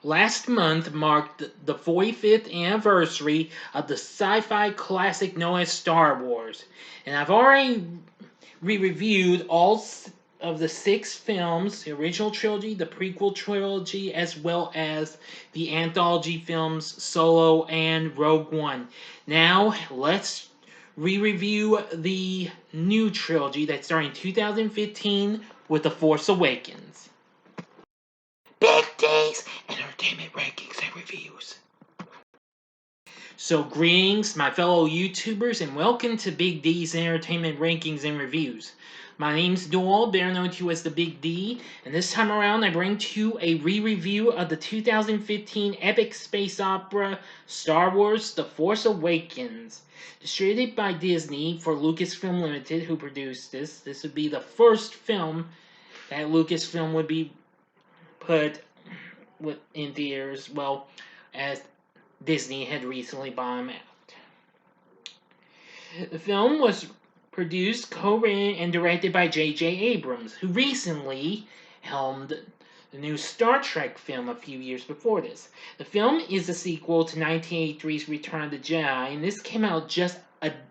Last month marked the 45th anniversary of the sci-fi classic known as Star Wars, and I've already reviewed all of the 6 films, the original trilogy, the prequel trilogy, as well as the anthology films Solo and Rogue One. Now, let's re-review the new trilogy that started in 2015 with The Force Awakens. Big D's Entertainment Rankings and Reviews. So greetings, my fellow YouTubers, and welcome to Big D's Entertainment Rankings and Reviews. My name's Doyle, better known to you as the Big D, and this time around I bring to you a re-review of the 2015 epic space opera Star Wars The Force Awakens. Distributed by Disney for Lucasfilm Limited, who produced this. This would be the first film that Lucasfilm would be put in theaters, well, as Disney had recently bought them out. The film was produced, co-written, and directed by J.J. Abrams, who recently helmed the new Star Trek film a few years before this. The film is a sequel to 1983's Return of the Jedi, and this came out just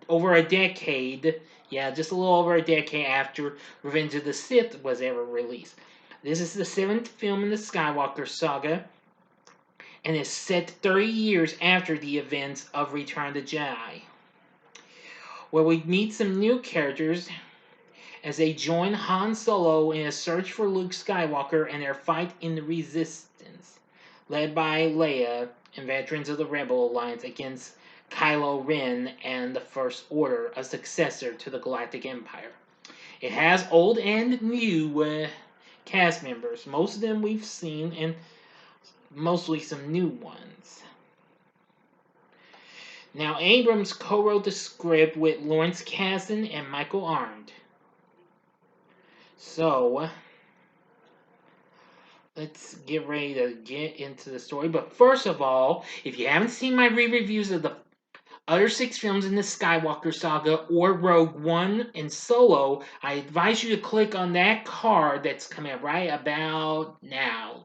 over a decade, just a little over a decade after Revenge of the Sith was ever released. This is the 7th film in the Skywalker saga, and is set 30 years after the events of Return of the Jedi, where we meet some new characters as they join Han Solo in a search for Luke Skywalker and their fight in the Resistance, led by Leia and veterans of the Rebel Alliance against Kylo Ren and the First Order, a successor to the Galactic Empire. It has old and new cast members. Most of them we've seen, and mostly some new ones. Now, Abrams co-wrote the script with Lawrence Kasdan and Michael Arndt. So, let's get ready to get into the story. But first of all, if you haven't seen my re-reviews of the other 6 films in the Skywalker saga or Rogue One and Solo, I advise you to click on that card that's coming up right about now.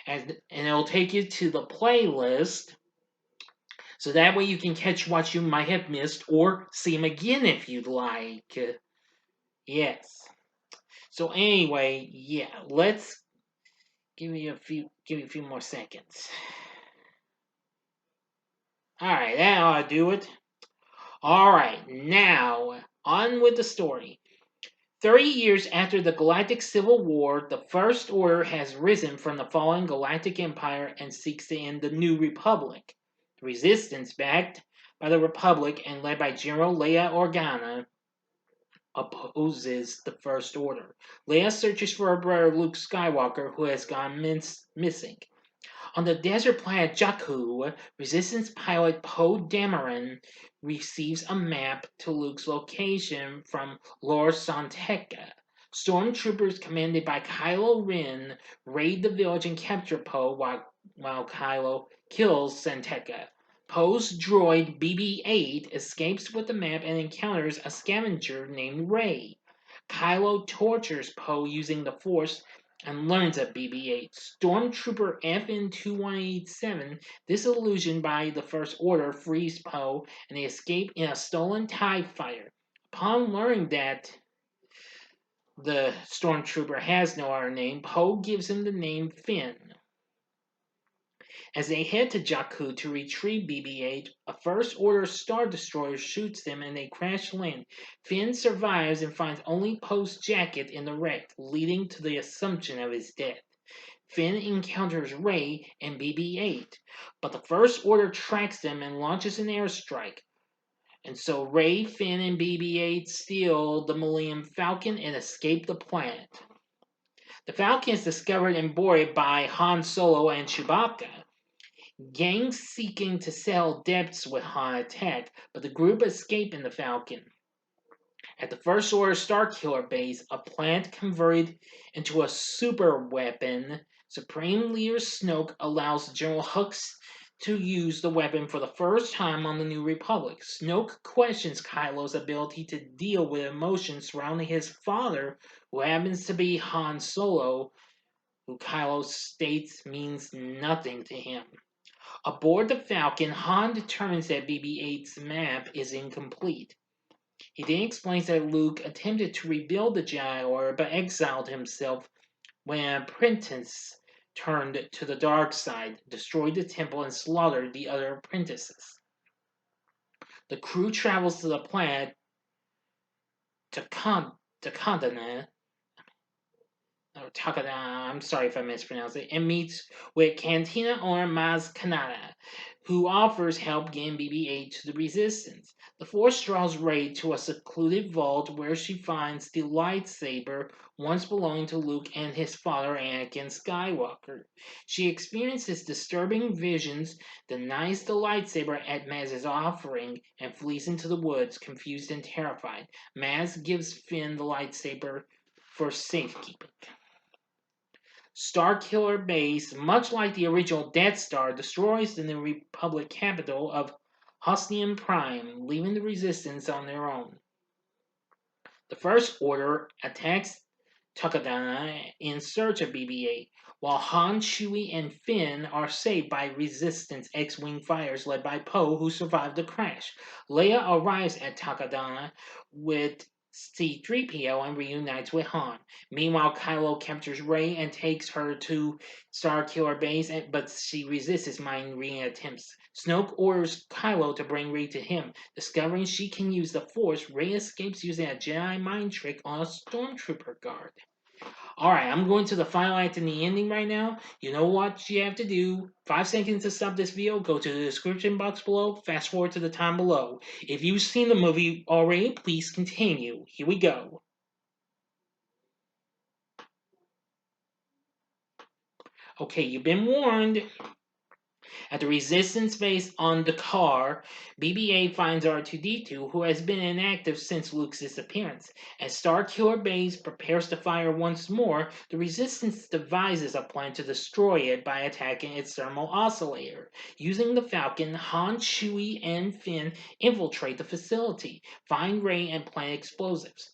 And it'll take you to the playlist, so that way you can catch what you might have missed or see them again if you'd like. Yes. So anyway, let's give you a few more seconds. Alright, that ought to do it. Alright, now on with the story. 30 years after the Galactic Civil War, the First Order has risen from the fallen Galactic Empire and seeks to end the New Republic. The Resistance, backed by the Republic and led by General Leia Organa, opposes the First Order. Leia searches for her brother Luke Skywalker, who has gone missing. On the desert planet Jakku, Resistance pilot Poe Dameron receives a map to Luke's location from Lord Santeca. Stormtroopers commanded by Kylo Ren raid the village and capture Poe while Kylo kills Santeca. Poe's droid BB-8 escapes with the map and encounters a scavenger named Rey. Kylo tortures Poe using the Force and learns of BB-8. Stormtrooper FN-2187, disillusioned by the First Order, frees Poe and they escape in a stolen TIE fighter. Upon learning that the Stormtrooper has no other name, Poe gives him the name Finn. As they head to Jakku to retrieve BB-8, a First Order Star Destroyer shoots them and they crash land. Finn survives and finds only Poe's jacket in the wreck, leading to the assumption of his death. Finn encounters Rey and BB-8, but the First Order tracks them and launches an airstrike. And so Rey, Finn, and BB-8 steal the Millennium Falcon and escape the planet. The Falcon is discovered and boarded by Han Solo and Chewbacca. Gangs seeking to settle debts with Han attack, but the group escape in the Falcon. At the First Order Starkiller base, a plant converted into a super weapon, Supreme Leader Snoke allows General Hux to use the weapon for the first time on the New Republic. Snoke questions Kylo's ability to deal with emotions surrounding his father, who happens to be Han Solo, who Kylo states means nothing to him. Aboard the Falcon, Han determines that BB-8's map is incomplete. He then explains that Luke attempted to rebuild the Jedi Order but exiled himself when an apprentice turned to the dark side, destroyed the temple, and slaughtered the other apprentices. The crew travels to the planet Takadana, I'm sorry if I mispronounced it, and meets with Cantina owner Maz Kanata, who offers help getting BB-8 to the Resistance. The Force draws Rey to a secluded vault where she finds the lightsaber once belonging to Luke and his father Anakin Skywalker. She experiences disturbing visions, denies the lightsaber at Maz's offering, and flees into the woods, confused and terrified. Maz gives Finn the lightsaber for safekeeping. Starkiller Base, much like the original Death Star, destroys the New Republic capital of Hosnian Prime, leaving the Resistance on their own. The First Order attacks Takadana in search of BB-8, while Han, Chewie, and Finn are saved by Resistance X-Wing fighters led by Poe, who survived the crash. Leia arrives at Takadana with C-3PO and reunites with Han. Meanwhile, Kylo captures Rey and takes her to Starkiller Base, but she resists his mind-reading attempts. Snoke orders Kylo to bring Rey to him. Discovering she can use the Force, Rey escapes using a Jedi mind trick on a stormtrooper guard. Alright, I'm going to the final act and the ending right now. You know what you have to do. 5 seconds to stop this video. Go to the description box below. Fast forward to the time below. If you've seen the movie already, please continue. Here we go. Okay, you've been warned. At the Resistance base on Dakar, BB-8 finds R2-D2, who has been inactive since Luke's disappearance. As Starkiller Base prepares to fire once more, the Resistance devises a plan to destroy it by attacking its thermal oscillator. Using the Falcon, Han, Chewie, and Finn infiltrate the facility, find Rey, and plant explosives.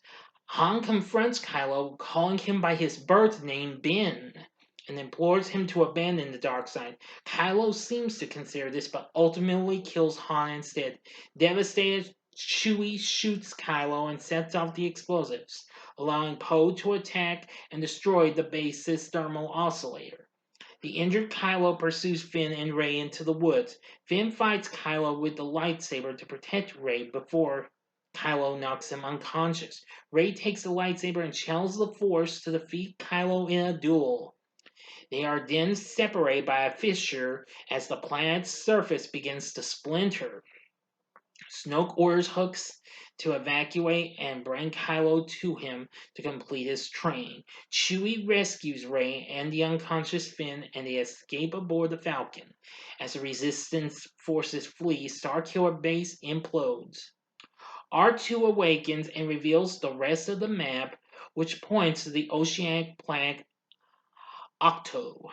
Han confronts Kylo, calling him by his birth name, Ben, and implores him to abandon the dark side. Kylo seems to consider this, but ultimately kills Han instead. Devastated, Chewie shoots Kylo and sets off the explosives, allowing Poe to attack and destroy the base's thermal oscillator. The injured Kylo pursues Finn and Rey into the woods. Finn fights Kylo with the lightsaber to protect Rey before Kylo knocks him unconscious. Rey takes the lightsaber and channels the Force to defeat Kylo in a duel. They are then separated by a fissure as the planet's surface begins to splinter. Snoke orders Hooks to evacuate and bring Kylo to him to complete his training. Chewie rescues Rey and the unconscious Finn, and they escape aboard the Falcon. As the Resistance forces flee, Starkiller Base implodes. R2 awakens and reveals the rest of the map, which points to the oceanic planet Octo.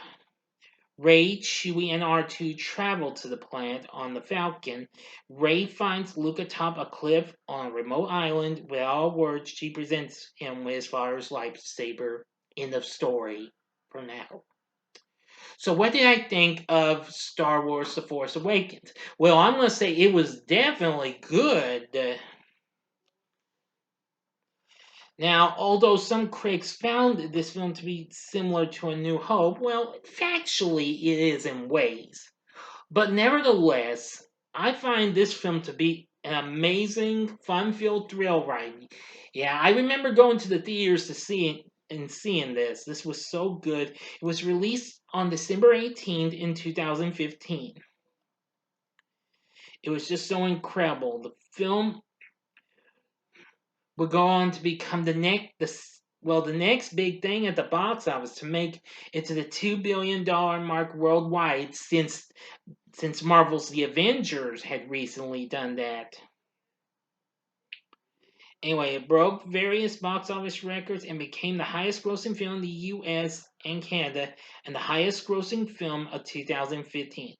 Rey, Chewie, and R2 travel to the planet on the Falcon. Rey finds Luke atop a cliff on a remote island. Without a word, she presents him with his father's lightsaber. End of story for now. So what did I think of Star Wars The Force Awakens? Well, I'm going to say it was definitely good. Now, although some critics found this film to be similar to A New Hope, well, factually it is in ways. But nevertheless, I find this film to be an amazing, fun-filled thrill ride. Yeah, I remember going to the theaters to see it and seeing this. This was so good. It was released on December 18th in 2015. It was just so incredible. The film would go on to become the next big thing at the box office, to make it to the $2 billion mark worldwide, since Marvel's The Avengers had recently done that. Anyway, it broke various box office records and became the highest grossing film in the US and Canada, and the highest grossing film of 2015,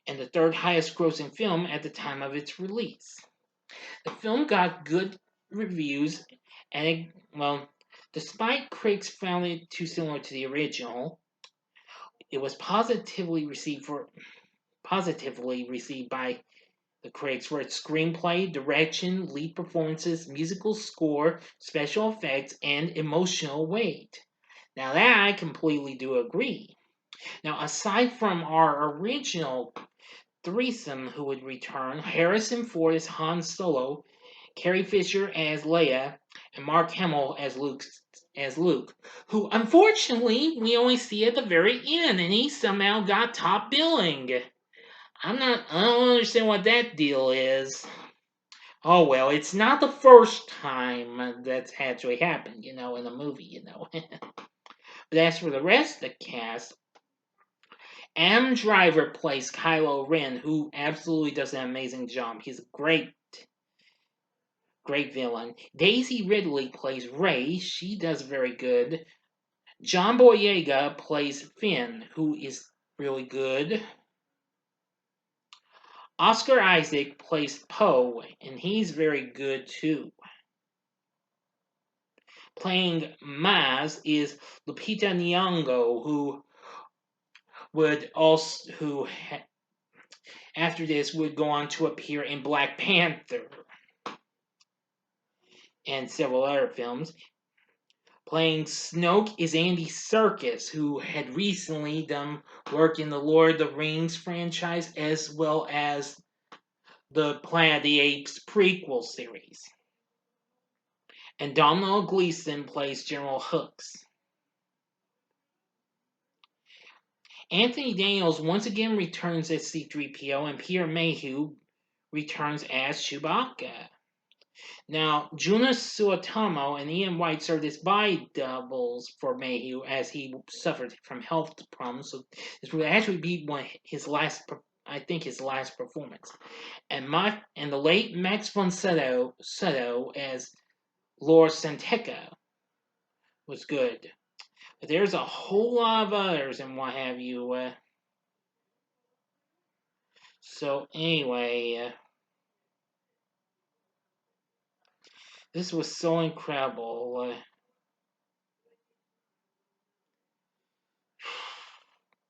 and the third highest grossing film at the time of its release. The film got good reviews, and Despite critics found it too similar to the original, it was positively received by the critics for its screenplay, direction, lead performances, musical score, special effects, and emotional weight. Now that I completely do agree. Now, aside from our original threesome who would return, Harrison Ford as Han Solo, Carrie Fisher as Leia, and Mark Hamill as Luke, who unfortunately we only see at the very end, and he somehow got top billing. I don't understand what that deal is. Oh well, it's not the first time that's actually happened, in a movie. But as for the rest of the cast, Adam Driver plays Kylo Ren, who absolutely does an amazing job. He's a great villain. Daisy Ridley plays Rey. She does very good. John Boyega plays Finn, who is really good. Oscar Isaac plays Poe, and he's very good too. Playing Maz is Lupita Nyong'O, who after this would go on to appear in Black Panther and several other films. Playing Snoke is Andy Serkis, who had recently done work in the Lord of the Rings franchise as well as the Planet of the Apes prequel series. And Domhnall Gleeson plays General Hooks. Anthony Daniels once again returns as C-3PO, and Pierre Mayhew returns as Chewbacca. Now, Juna Suotamo and Ian White served as body doubles for Mayhew as he suffered from health problems. So this would actually be his last performance. And the late Max von Sydow as Lord Santeca was good. But there's a whole lot of others and what have you. So anyway, this was so incredible.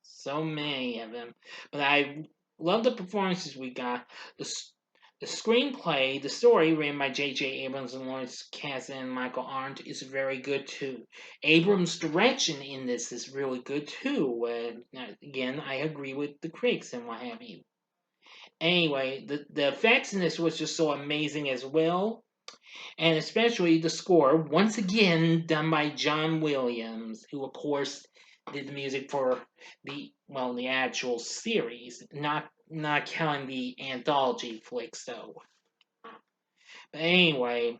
So many of them. But I love the performances we got. The screenplay, the story written by J.J. Abrams and Lawrence Kasdan and Michael Arndt is very good too. Abrams' direction in this is really good too. Again, I agree with the critics and what have you. Anyway, the effects in this was just so amazing as well. And especially the score, once again done by John Williams, who of course did the music for the actual series, not counting the anthology flicks though. But anyway,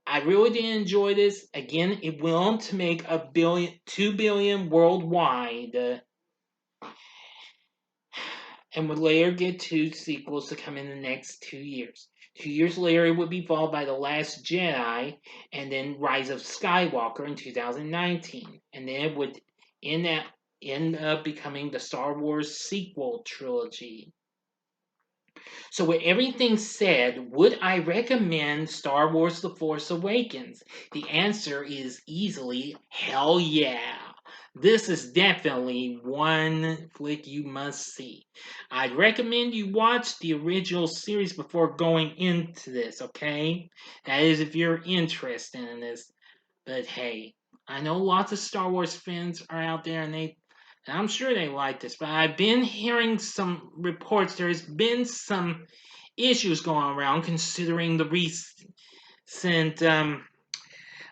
I really did enjoy this. Again, it went on to make $2 billion worldwide, and would later get 2 sequels to come in the next 2 years. 2 years later, it would be followed by The Last Jedi, and then Rise of Skywalker in 2019, and then it would end up becoming the Star Wars sequel trilogy. So with everything said, would I recommend Star Wars The Force Awakens? The answer is easily hell yeah. This is definitely one flick you must see. I'd recommend you watch the original series before going into this, okay? That is if you're interested in this. But hey, I know lots of Star Wars fans are out there and I'm sure they like this, but I've been hearing some reports there's been some issues going around considering the recent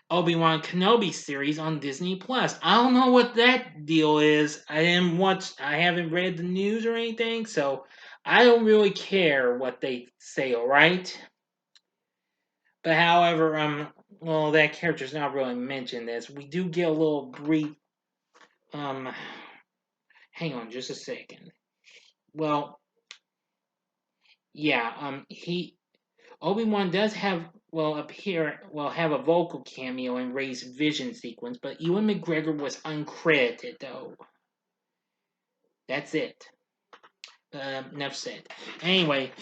Obi-Wan Kenobi series on Disney Plus. I don't know what that deal is. I haven't read the news or anything, so I don't really care what they say, alright? But however, that character's not really mentioned as we do get a little brief hang on just a second. Well, yeah, Obi-Wan does have a vocal cameo in Rey's vision sequence, but Ewan McGregor was uncredited though. That's it. Enough said. Anyway,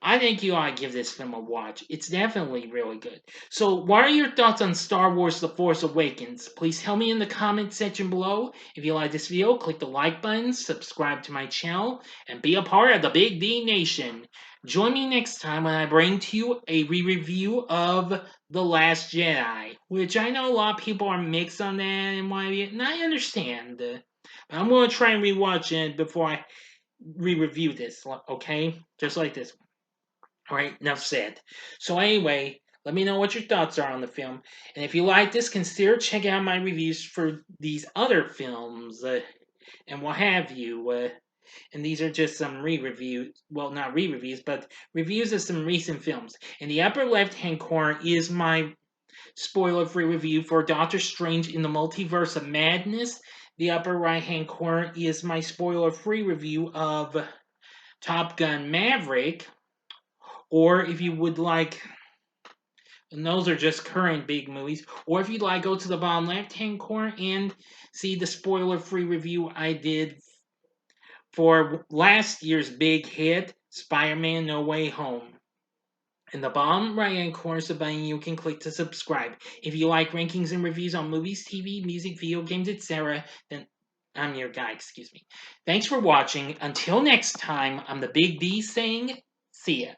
I think you ought to give this film a watch. It's definitely really good. So, what are your thoughts on Star Wars The Force Awakens? Please tell me in the comment section below. If you like this video, click the like button, subscribe to my channel, and be a part of the Big D Nation. Join me next time when I bring to you a re-review of The Last Jedi, which I know a lot of people are mixed on that and why, and I understand. But I'm going to try and rewatch it before I re-review this, okay? Just like this. Alright, enough said. So anyway, let me know what your thoughts are on the film. And if you like this, consider checking out my reviews for these other films and what have you. And these are just some re-reviews. Well, not re-reviews, but reviews of some recent films. In the upper left-hand corner is my spoiler-free review for Doctor Strange in the Multiverse of Madness. The upper right-hand corner is my spoiler-free review of Top Gun Maverick. Or if you would like, and those are just current big movies, or if you'd like, go to the bottom left-hand corner and see the spoiler-free review I did for last year's big hit, Spider-Man No Way Home. In the bottom right-hand corner is the button you can click to subscribe. If you like rankings and reviews on movies, TV, music, video games, etc., then I'm your guy, excuse me. Thanks for watching. Until next time, I'm the Big D saying, see ya.